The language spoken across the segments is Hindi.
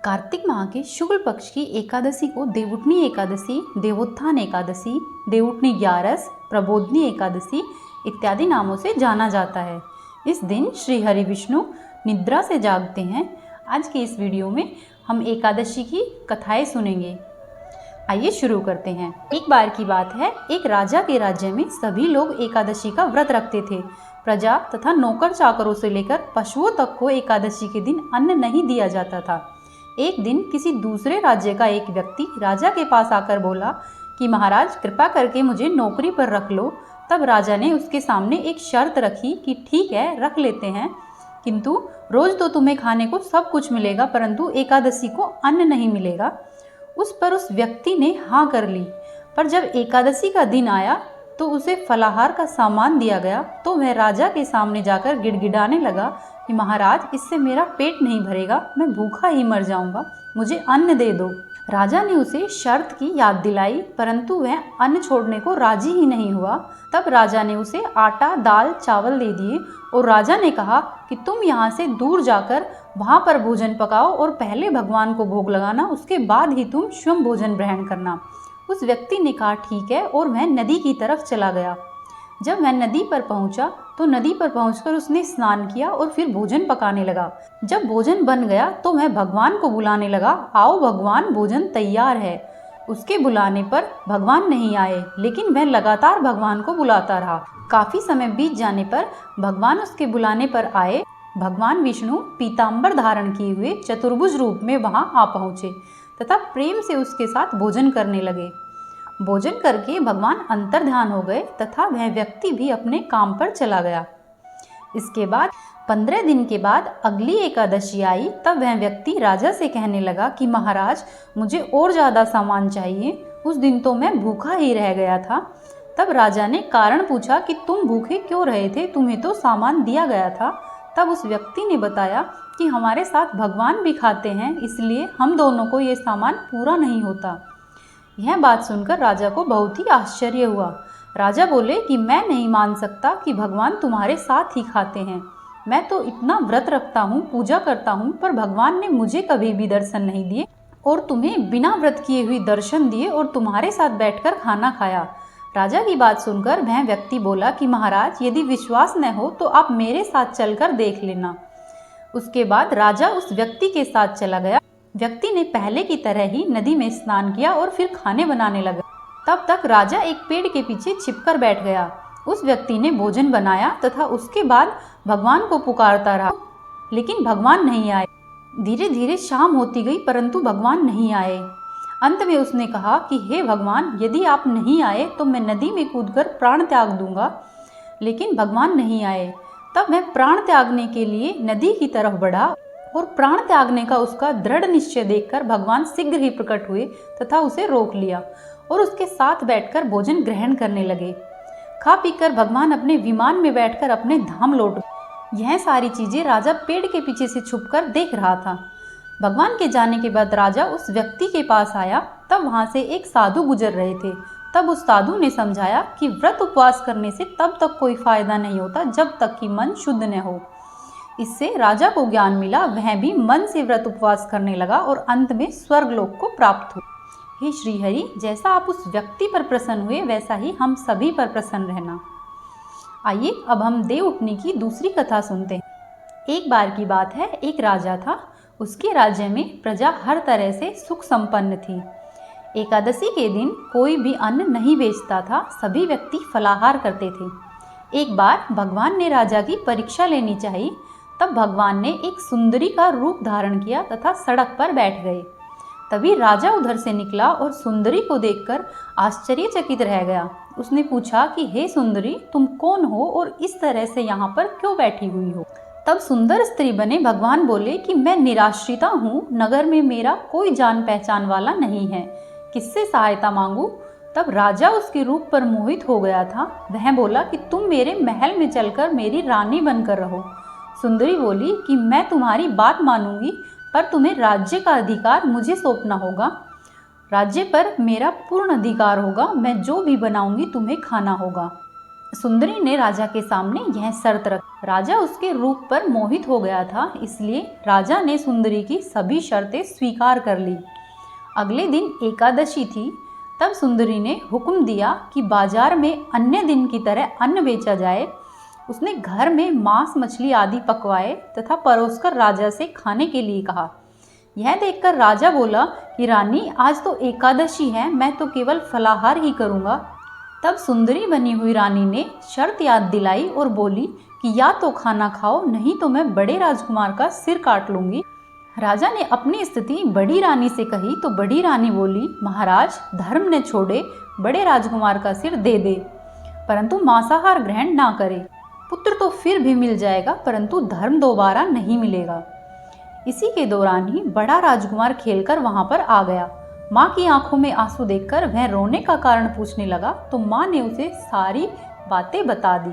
कार्तिक माह के शुक्ल पक्ष की एकादशी को देवउठनी एकादशी, देवोत्थान एकादशी, देवउठनी ग्यारस, प्रबोधनी एकादशी इत्यादि नामों से जाना जाता है। इस दिन श्री हरि विष्णु निद्रा से जागते हैं। आज के इस वीडियो में हम एकादशी की कथाएं सुनेंगे। आइए शुरू करते हैं। एक बार की बात है, एक राजा के राज्य में सभी लोग एकादशी का व्रत रखते थे। प्रजा तथा नौकर चाकरों से लेकर पशुओं तक को एकादशी के दिन अन्न नहीं दिया जाता था। एक दिन किसी दूसरे राज्य का एक व्यक्ति राजा के पास आकर बोला कि महाराज, कृपा करके मुझे नौकरी पर रख लो। तब राजा ने उसके सामने एक शर्त रखी कि ठीक है, रख लेते हैं, किंतु रोज तो तुम्हें खाने को सब कुछ मिलेगा, परंतु एकादशी को अन्न नहीं मिलेगा। उस पर उस व्यक्ति ने हाँ कर ली। पर जब एकादशी का दिन आया तो उसे फलाहार का सामान दिया गया तो वह राजा के सामने जाकर गिड़गिड़ाने लगा कि महाराज, इससे मेरा पेट नहीं भरेगा, मैं भूखा ही मर जाऊंगा, मुझे अन्न दे दो। राजा ने उसे शर्त की याद दिलाई, परंतु वह अन्न छोड़ने को राजी ही नहीं हुआ। तब राजा ने उसे आटा, दाल, चावल दे दिए और राजा ने कहा कि तुम यहाँ से दूर जाकर वहाँ पर भोजन पकाओ और पहले भगवान को भोग लगाना, उसके बाद ही तुम स्वयं भोजन ग्रहण करना। उस व्यक्ति ने कहा ठीक है और वह नदी की तरफ चला गया। जब वह नदी पर पहुंचा तो नदी पर पहुंचकर उसने स्नान किया और फिर भोजन पकाने लगा। जब भोजन बन गया तो वह भगवान को बुलाने लगा, आओ भगवान, भोजन तैयार है। उसके बुलाने पर भगवान नहीं आए, लेकिन वह लगातार भगवान को बुलाता रहा। काफी समय बीत जाने पर भगवान उसके बुलाने पर आए। भगवान विष्णु पीताम्बर धारण किए हुए चतुर्भुज रूप में वहां आ पहुंचे तथा प्रेम से उसके साथ भोजन करने लगे। भोजन करके भगवान अंतर्ध्यान हो गए तथा वह व्यक्ति भी अपने काम पर चला गया। इसके बाद 15 दिन के बाद अगली एकादशी आई। तब वह व्यक्ति राजा से कहने लगा कि महाराज, मुझे और ज़्यादा सामान चाहिए, उस दिन तो मैं भूखा ही रह गया था। तब राजा ने कारण पूछा कि तुम भूखे क्यों रहे थे, तुम्हें तो सामान दिया गया था। तब उस व्यक्ति ने बताया कि हमारे साथ भगवान भी खाते हैं, इसलिए हम दोनों को ये सामान पूरा नहीं होता। यह बात सुनकर राजा को बहुत ही आश्चर्य हुआ। राजा बोले कि मैं नहीं मान सकता कि भगवान तुम्हारे साथ ही खाते हैं। मैं तो इतना व्रत रखता हूँ, पूजा करता हूँ, पर भगवान ने मुझे कभी भी दर्शन नहीं दिए और तुम्हें बिना व्रत किए हुए दर्शन दिए और तुम्हारे साथ बैठकर खाना खाया। राजा की बात सुनकर वह व्यक्ति बोला कि महाराज, यदि विश्वास न हो तो आप मेरे साथ चलकर देख लेना। उसके बाद राजा उस व्यक्ति के साथ चला गया। व्यक्ति ने पहले की तरह ही नदी में स्नान किया और फिर खाने बनाने लगा। तब तक राजा एक पेड़ के पीछे छिपकर बैठ गया। उस व्यक्ति ने भोजन बनाया तथा उसके बाद भगवान को पुकारता रहा, लेकिन भगवान नहीं आए। धीरे धीरे शाम होती गई, परंतु भगवान नहीं आए। अंत में उसने कहा कि हे भगवान, यदि आप नहीं आए तो मैं नदी में कूदकर प्राण त्याग दूंगा, लेकिन भगवान नहीं आए। तब मैं प्राण त्यागने के लिए नदी की तरफ बढ़ा और प्राण त्यागने का उसका दृढ़ निश्चय देखकर भगवान शीघ्र ही प्रकट हुए तथा उसे रोक लिया और उसके साथ बैठकर भोजन ग्रहण करने लगे। खा पीकर भगवान अपने विमान में बैठकर अपने धाम लौट गए। यह सारी चीजें राजा पेड़ के पीछे से छुपकर देख रहा था। भगवान के जाने के बाद राजा उस व्यक्ति के पास आया। तब वहां से एक साधु गुजर रहे थे। तब उस साधु ने समझाया कि व्रत उपवास करने से तब तक कोई फायदा नहीं होता जब तक कि मन शुद्ध न हो। इससे राजा को ज्ञान मिला। वह भी मन से व्रत उपवास करने लगा और अंत में स्वर्गलोक को प्राप्त हुआ। हे श्रीहरि, जैसा आप उस व्यक्ति पर प्रसन्न हुए वैसा ही हम सभी पर प्रसन्न रहना। आइए अब हम देवउठनी की दूसरी कथा सुनते हैं। एक बार की बात है, एक राजा था। उसके राज्य में प्रजा हर तरह से सुख संपन्न थी। एकादशी के दिन कोई भी अन्न नहीं बेचता था, सभी व्यक्ति फलाहार करते थे। एक बार भगवान ने राजा की परीक्षा लेनी चाहिए। तब भगवान ने एक सुंदरी का रूप धारण किया तथा सड़क पर बैठ गए। तभी राजा उधर से निकला और सुंदरी को देखकर आश्चर्यचकित रह गया। उसने पूछा कि हे सुंदरी, तुम कौन हो और इस तरह से यहाँ पर क्यों बैठी हुई हो? तब सुंदर स्त्री बने भगवान बोले कि मैं निराश्रिता हूँ, नगर में मेरा कोई जान पहचान वाला नहीं है, किससे सहायता मांगू? तब राजा उसके रूप पर मोहित हो गया था। वह बोला कि तुम मेरे महल में चलकर मेरी रानी बनकर रहो। सुंदरी बोली कि मैं तुम्हारी बात मानूंगी, पर तुम्हें राज्य का अधिकार मुझे सौंपना होगा। राज्य पर मेरा पूर्ण अधिकार होगा, मैं जो भी बनाऊंगी तुम्हें खाना होगा। सुंदरी ने राजा के सामने यह शर्त रखी। राजा उसके रूप पर मोहित हो गया था, इसलिए राजा ने सुंदरी की सभी शर्तें स्वीकार कर ली। अगले दिन एकादशी थी। तब सुंदरी ने हुक्म दिया कि बाजार में अन्य दिन की तरह अन्न बेचा जाए। उसने घर में मांस मछली आदि पकवाए तथा परोसकर राजा से खाने के लिए कहा। यह देखकर राजा बोला कि रानी, आज तो एकादशी है, मैं तो केवल फलाहार ही करूँगा। तब सुंदरी बनी हुई रानी ने शर्त याद दिलाई और बोली कि या तो खाना खाओ, नहीं तो मैं बड़े राजकुमार का सिर काट लूँगी। राजा ने अपनी स्थिति बड़ी रानी से कही तो बड़ी रानी बोली, महाराज, धर्म ने छोड़े, बड़े राजकुमार का सिर दे दे, परंतु मांसाहार ग्रहण ना करे। पुत्र तो फिर भी मिल जाएगा, परंतु धर्म दोबारा नहीं मिलेगा। इसी के दौरान ही बड़ा राजकुमार खेलकर वहां पर आ गया। माँ की आंखों में आंसू देखकर वह रोने का कारण पूछने लगा तो माँ ने उसे सारी बातें बता दी।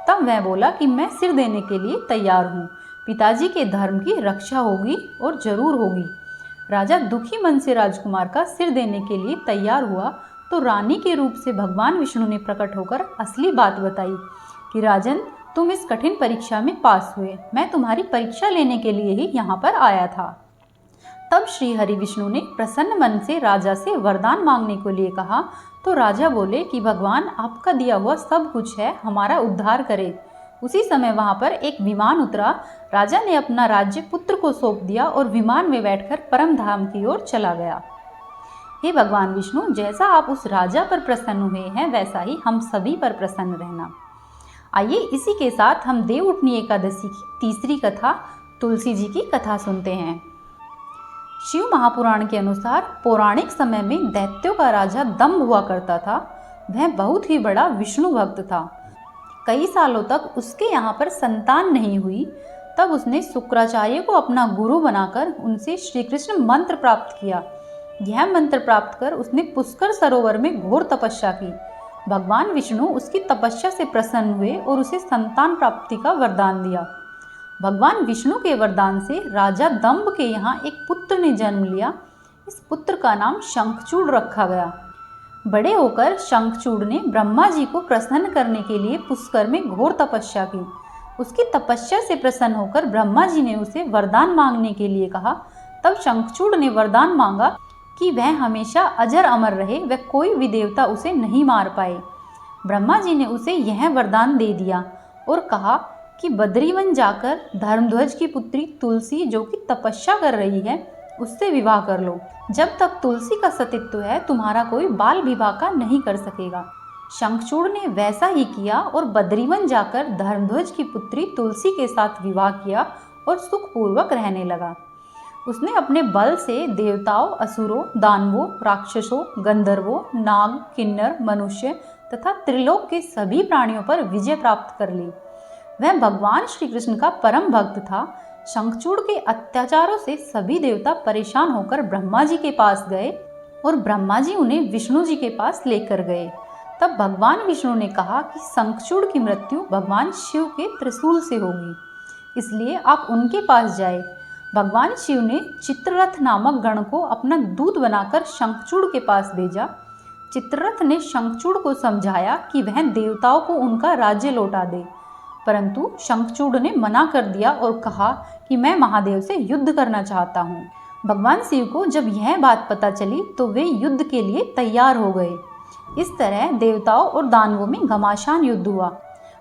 तब वह बोला कि मैं सिर देने के लिए तैयार हूँ, पिताजी के धर्म की रक्षा होगी और जरूर होगी। राजा दुखी मन से राजकुमार का सिर देने के लिए तैयार हुआ तो रानी के रूप से भगवान विष्णु ने प्रकट होकर असली बात बताई कि राजन, तुम इस कठिन परीक्षा में पास हुए, मैं तुम्हारी परीक्षा लेने के लिए ही यहाँ पर आया था। तब श्री हरि विष्णु ने प्रसन्न मन से राजा से वरदान मांगने को लिए कहा तो राजा बोले कि भगवान, आपका दिया हुआ सब कुछ है, हमारा उद्धार करे। उसी समय वहां पर एक विमान उतरा। राजा ने अपना राज्य पुत्र को सौंप दिया और विमान में बैठकर परम धाम की ओर चला गया। हे भगवान विष्णु, जैसा आप उस राजा पर प्रसन्न हुए हैं, वैसा ही हम सभी पर प्रसन्न रहना। आइए इसी के साथ हम देवउठनी एकादशी की तीसरी कथा, तुलसी जी की कथा सुनते हैं। शिव महापुराण के अनुसार पौराणिक समय में दैत्यों का राजा दंभ हुआ करता था। वह बहुत ही बड़ा विष्णु भक्त था। कई सालों तक उसके यहाँ पर संतान नहीं हुई। तब उसने शुक्राचार्य को अपना गुरु बनाकर उनसे श्री कृष्ण मंत्र प्राप्त किया। यह मंत्र प्राप्त कर उसने पुष्कर सरोवर में घोर तपस्या की। भगवान विष्णु उसकी तपस्या से प्रसन्न हुए और उसे संतान प्राप्ति का वरदान दिया। भगवान विष्णु के वरदान से राजा दंभ के यहाँ एक पुत्र ने जन्म लिया। इस पुत्र का नाम शंखचूड़ रखा गया। बड़े होकर शंखचूड़ ने ब्रह्मा जी को प्रसन्न करने के लिए पुष्कर में घोर तपस्या की। उसकी तपस्या से प्रसन्न होकर ब्रह्मा जी ने उसे वरदान मांगने के लिए कहा। तब शंखचूड़ ने वरदान मांगा कि वह हमेशा अजर अमर रहे, वह कोई भी देवता उसे नहीं मार पाए। ब्रह्मा जी ने उसे यह वरदान दे दिया और कहा कि बद्रीवन जाकर धर्मध्वज की पुत्री तुलसी, जो कि तपस्या कर रही है, उससे विवाह कर लो। जब तक तुलसी का सतीत्व है, तुम्हारा कोई बाल विवाह का नहीं कर सकेगा। शंखचूड़ ने वैसा ही किया और बद्रीवन जाकर धर्मध्वज की पुत्री तुलसी के साथ विवाह किया और सुखपूर्वक रहने लगा। उसने अपने बल से देवताओं, असुरों, दानवों, राक्षसों, गंधर्वों, नाग, किन्नर, मनुष्य तथा त्रिलोक के सभी प्राणियों पर विजय प्राप्त कर ली। वह भगवान श्री कृष्ण का परम भक्त था। शंखचूड़ के अत्याचारों से सभी देवता परेशान होकर ब्रह्मा जी के पास गए और ब्रह्मा जी उन्हें विष्णु जी के पास लेकर गए। तब भगवान विष्णु ने कहा कि शंखचूड़ की मृत्यु भगवान शिव के त्रिशूल से होगी, इसलिए आप उनके पास जाए। भगवान शिव ने चित्ररथ नामक गण को अपना दूत बनाकर शंखचूड़ के पास भेजा। चित्ररथ ने शंखचूड़ को समझाया कि वह देवताओं को उनका राज्य लौटा दे, परंतु शंखचूड़ ने मना कर दिया और कहा कि मैं महादेव से युद्ध करना चाहता हूँ। भगवान शिव को जब यह बात पता चली तो वे युद्ध के लिए तैयार हो गए। इस तरह देवताओं और दानवों में घमासान युद्ध हुआ,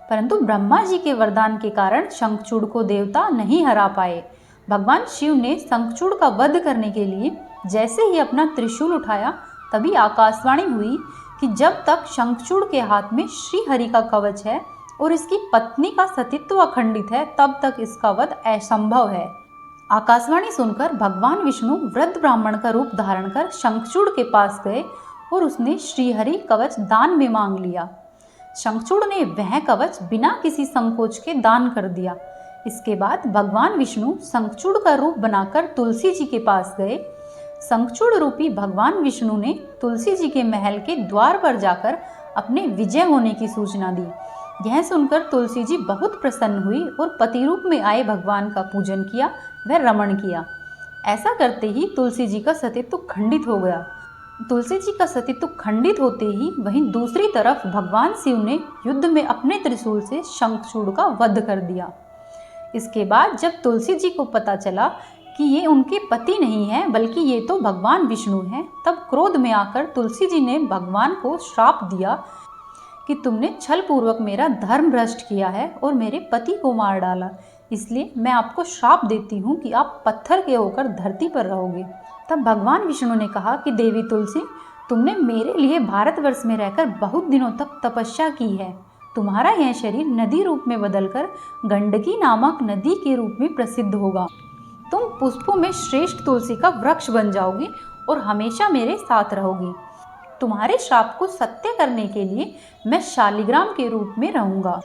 परंतु ब्रह्मा जी के वरदान के कारण शंखचूड़ को देवता नहीं हरा पाए। भगवान शिव ने शंखचूड़ का वध करने के लिए जैसे ही अपना त्रिशूल उठाया, तभी आकाशवाणी हुई कि जब तक शंखचूड़ के हाथ में श्री हरि का कवच है और इसकी पत्नी का सतीत्व अखंडित है, तब तक इसका वध असंभव है। आकाशवाणी सुनकर भगवान विष्णु वृद्ध ब्राह्मण का रूप धारण कर शंखचूड़ के पास गए और उसने श्रीहरि कवच दान में मांग लिया। शंखचूड़ ने वह कवच बिना किसी संकोच के दान कर दिया। इसके बाद भगवान विष्णु शंखचूड़ का रूप बनाकर तुलसी जी के पास गए। शंखचूड़ रूपी भगवान विष्णु ने तुलसी जी के महल के द्वार पर जाकर अपने विजय होने की सूचना दी। यह सुनकर तुलसी जी बहुत प्रसन्न हुई और पति रूप में आए भगवान का पूजन किया, वह रमण किया। ऐसा करते ही तुलसी जी का सतीत्व खंडित हो गया। तुलसी जी का सतीत्व खंडित होते ही वहीं दूसरी तरफ भगवान शिव ने युद्ध में अपने त्रिशूल से शंखचूड़ का वध कर दिया। इसके बाद जब तुलसी जी को पता चला कि ये उनके पति नहीं है बल्कि ये तो भगवान विष्णु हैं, तब क्रोध में आकर तुलसी जी ने भगवान को श्राप दिया कि तुमने छल पूर्वक मेरा धर्म भ्रष्ट किया है और मेरे पति को मार डाला, इसलिए मैं आपको श्राप देती हूँ कि आप पत्थर के होकर धरती पर रहोगे। तब भगवान विष्णु ने कहा कि देवी तुलसी, तुमने मेरे लिए भारतवर्ष में रहकर बहुत दिनों तक तपस्या की है। तुम्हारा यह शरीर नदी रूप में बदलकर गंडकी नामक नदी के रूप में प्रसिद्ध होगा। तुम पुष्पों में श्रेष्ठ तुलसी का वृक्ष बन जाओगी और हमेशा मेरे साथ रहोगी। तुम्हारे श्राप को सत्य करने के लिए मैं शालिग्राम के रूप में रहूंगा।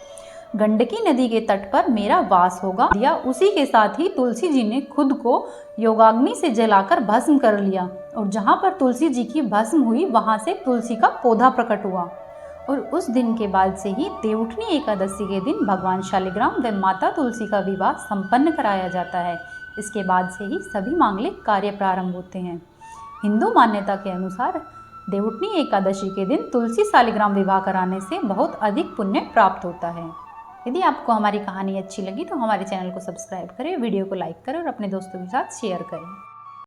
गंडकी नदी के तट पर मेरा वास होगा। या उसी के साथ ही तुलसी जी ने खुद को योगाग्नि से जलाकर भस्म कर लिया और जहाँ पर तुलसी जी की भस्म हुई वहाँ से तुलसी का पौधा प्रकट हुआ। और उस दिन के बाद से ही देवउठनी एकादशी के दिन भगवान शालिग्राम व माता तुलसी का विवाह संपन्न कराया जाता है। इसके बाद से ही सभी मांगलिक कार्य प्रारंभ होते हैं। हिंदू मान्यता के अनुसार देवउठनी एकादशी के दिन तुलसी शालिग्राम विवाह कराने से बहुत अधिक पुण्य प्राप्त होता है। यदि आपको हमारी कहानी अच्छी लगी तो हमारे चैनल को सब्सक्राइब करें, वीडियो को लाइक करें और अपने दोस्तों के साथ शेयर करें।